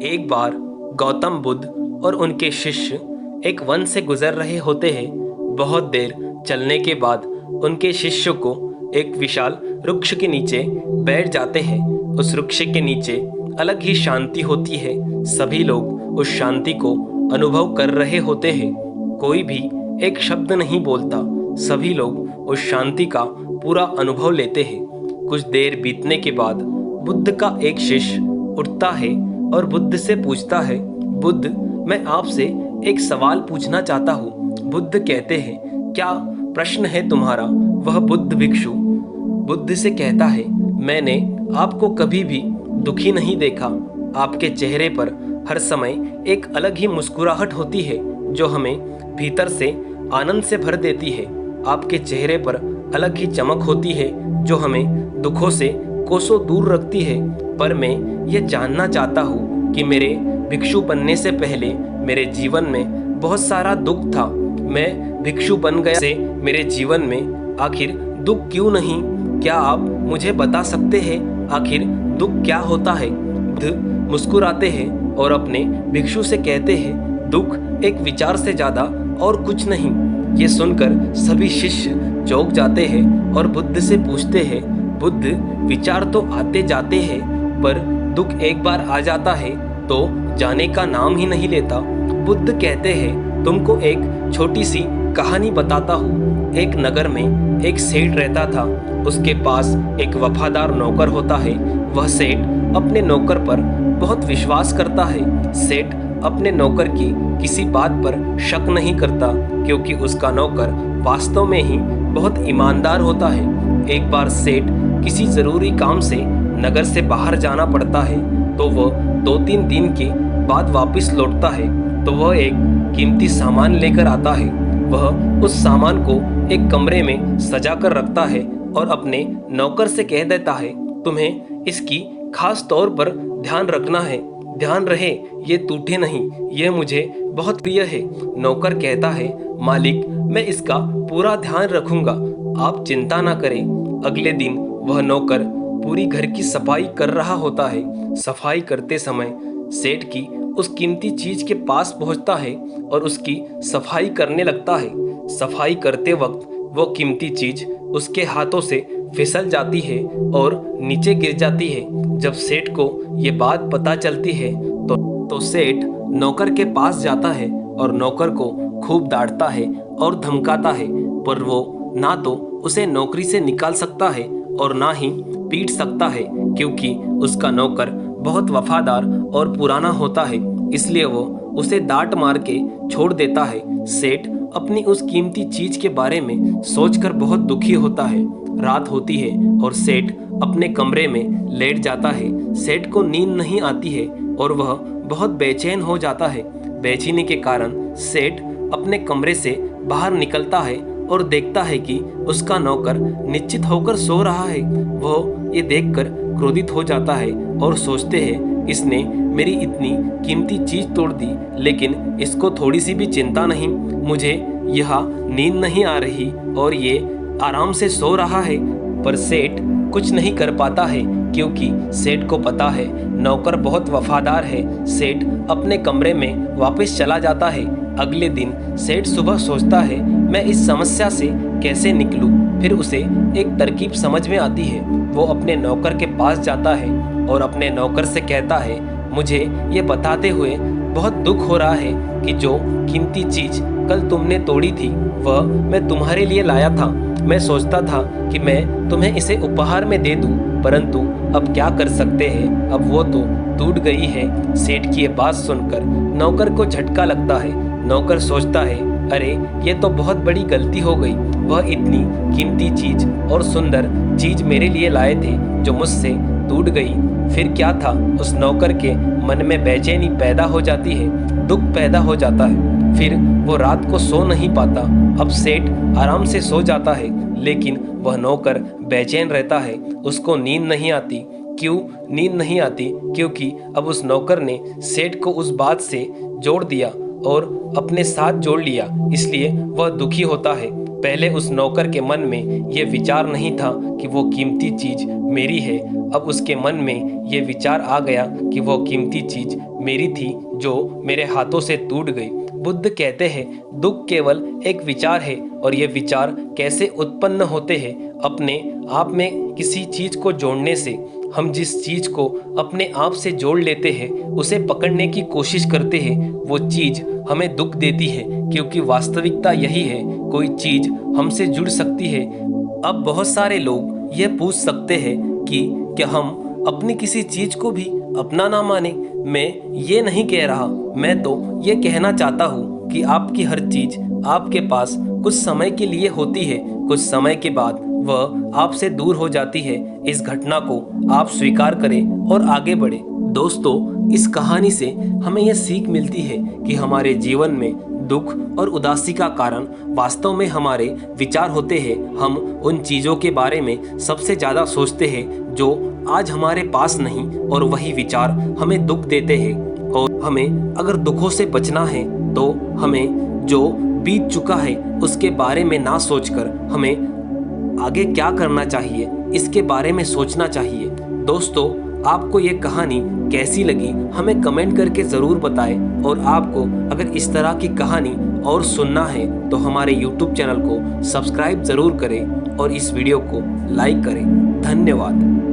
एक बार गौतम बुद्ध और उनके शिष्य एक वन से गुजर रहे होते हैं। बहुत देर चलने के बाद उनके शिष्य को एक विशाल वृक्ष के नीचे बैठ जाते हैं। उस वृक्ष के नीचे अलग ही शांति होती है। सभी लोग उस शांति को अनुभव कर रहे होते हैं। कोई भी एक शब्द नहीं बोलता। सभी लोग उस शांति का पूरा अनुभव लेते हैं। कुछ देर बीतने के बाद बुद्ध का एक शिष्य उठता है और बुद्ध से पूछता है, बुद्ध, मैं आपसे एक सवाल पूछना चाहता हूँ। बुद्ध कहते हैं, क्या प्रश्न है तुम्हारा? वह बुद्ध भिक्षु बुद्ध से कहता है, मैंने आपको कभी भी दुखी नहीं देखा। आपके चेहरे पर हर समय एक अलग ही मुस्कुराहट होती है जो हमें भीतर से आनंद से भर देती है। आपके चेहरे पर अलग ही चमक होती है जो हमें दुखों से कोसों दूर रखती है। पर मैं ये जानना चाहता हूँ कि मेरे भिक्षु बनने से पहले मेरे जीवन में बहुत सारा दुख था। मैं भिक्षु बन गया से मेरे जीवन में आखिर दुख क्यों नहीं? क्या आप मुझे बता सकते हैं आखिर दुख क्या होता है? बुद्ध मुस्कुराते हैं और अपने भिक्षु से कहते हैं, दुख एक विचार से ज्यादा और कुछ नहीं। ये सुनकर सभी शिष्य चौंक जाते हैं और बुद्ध से पूछते हैं, बुद्ध, विचार तो आते जाते हैं पर दुख एक बार आ जाता है तो जाने का नाम ही नहीं लेता। बुद्ध कहते हैं, तुमको एक छोटी सी कहानी बताता हूँ। एक नगर में एक सेठ रहता था। उसके पास एक वफादार नौकर होता है। वह सेठ अपने नौकर पर बहुत विश्वास करता है। सेठ अपने नौकर की किसी बात पर शक नहीं करता क्योंकि उसका नौकर वास्तव में ही बहुत ईमानदार होता है। एक बार सेठ किसी जरूरी काम से नगर से बाहर जाना पड़ता है तो वह 2-3 दिन के बाद वापस लौटता है तो वह एक कीमती सामान लेकर आता है। वह उस सामान को एक कमरे में सजा कर रखता है और अपने नौकर से कह देता है, तुम्हें इसकी खास तौर पर ध्यान रखना है। ध्यान रहे ये टूटे नहीं, यह मुझे बहुत प्रिय है। नौकर कहता है, मालिक, मैं इसका पूरा ध्यान रखूंगा, आप चिंता ना करें। अगले दिन वह नौकर पूरी घर की सफाई कर रहा होता है। सफाई करते समय सेठ की उस कीमती चीज के पास पहुंचता है और उसकी सफाई करने लगता है। सफाई करते वक्त वो कीमती चीज उसके हाथों से फिसल जाती है और नीचे गिर जाती है। जब सेठ को ये बात पता चलती है तो सेठ नौकर के पास जाता है और नौकर को खूब डांटता है और धमकाता है, पर वो ना तो उसे नौकरी से निकाल सकता है और ना ही पीट सकता है क्योंकि उसका नौकर बहुत वफादार और पुराना होता है। इसलिए वो उसे डांट मार के छोड़ देता है। सेठ अपनी उस कीमती चीज के बारे में सोचकर बहुत दुखी होता है। रात होती है और सेठ अपने कमरे में लेट जाता है। सेठ को नींद नहीं आती है और वह बहुत बेचैन हो जाता है। बेचैनी के कारण सेठ अपने कमरे से बाहर निकलता है और देखता है कि उसका नौकर निश्चित होकर सो रहा है। वह ये देखकर क्रोधित हो जाता है और सोचते हैं, इसने मेरी इतनी कीमती चीज तोड़ दी लेकिन इसको थोड़ी सी भी चिंता नहीं। मुझे यह नींद नहीं आ रही और ये आराम से सो रहा है। पर सेठ कुछ नहीं कर पाता है क्योंकि सेठ को पता है नौकर बहुत वफादार है। सेठ अपने कमरे में वापस चला जाता है। अगले दिन सेठ सुबह सोचता है, मैं इस समस्या से कैसे निकलूं। फिर उसे एक तरकीब समझ में आती है। वो अपने नौकर के पास जाता है और अपने नौकर से कहता है, मुझे ये बताते हुए बहुत दुख हो रहा है कि जो कीमती चीज कल तुमने तोड़ी थी वह मैं तुम्हारे लिए लाया था। मैं सोचता था कि मैं तुम्हें इसे उपहार में दे दूं, परंतु अब क्या कर सकते हैं, अब वो तो टूट गई है। सेठ की ये बात सुनकर नौकर को झटका लगता है। नौकर सोचता है, अरे ये तो बहुत बड़ी गलती हो गई। वह इतनी कीमती चीज और सुंदर चीज मेरे लिए लाए थे जो मुझसे टूट गई। फिर क्या था, उस नौकर के मन में बेचैनी पैदा हो जाती है, दुख पैदा हो जाता है। फिर वो रात को सो नहीं पाता। अब सेठ आराम से सो जाता है लेकिन वह नौकर बेचैन रहता है। उसको नींद नहीं आती। क्यों नींद नहीं आती? क्योंकि अब उस नौकर ने सेठ को उस बात से जोड़ दिया और अपने साथ जोड़ लिया, इसलिए वह दुखी होता है। पहले उस नौकर के मन में ये विचार नहीं था कि वो कीमती चीज मेरी है, अब उसके मन में ये विचार आ गया कि वो कीमती चीज मेरी थी जो मेरे हाथों से टूट गई। बुद्ध कहते हैं दुख केवल एक विचार है और ये विचार कैसे उत्पन्न होते हैं, अपने आप में किसी चीज को जोड़ने से। हम जिस चीज को अपने आप से जोड़ लेते हैं, उसे पकड़ने की कोशिश करते हैं, वो चीज हमें दुख देती है, क्योंकि वास्तविकता यही है, कोई चीज हमसे जुड़ सकती है। अब बहुत सारे लोग ये पूछ सकते हैं कि क्या हम अपनी किसी चीज को भी अपना ना माने। मैं ये नहीं कह रहा, मैं तो ये कहना चाहता हूँ कि आपकी हर चीज आपके पास कुछ समय के लिए होती है, कुछ समय के बाद वह आपसे दूर हो जाती है। इस घटना को आप स्वीकार करें और आगे बढ़े। दोस्तों, इस कहानी से हमें यह सीख मिलती है कि हमारे जीवन में दुख और उदासी का कारण वास्तव में हमारे विचार होते हैं। हम उन चीज़ों के बारे में सबसे ज़्यादा सोचते हैं जो आज हमारे पास नहीं, और वही विचार हमें दुख देते हैं। और हमें अगर दुखों से बचना है तो हमें जो बीत चुका है उसके बारे में ना सोचकर हमें आगे क्या करना चाहिए इसके बारे में सोचना चाहिए। दोस्तों, आपको ये कहानी कैसी लगी हमें कमेंट करके ज़रूर बताएं, और आपको अगर इस तरह की कहानी और सुनना है तो हमारे YouTube चैनल को सब्सक्राइब ज़रूर करें और इस वीडियो को लाइक करें। धन्यवाद।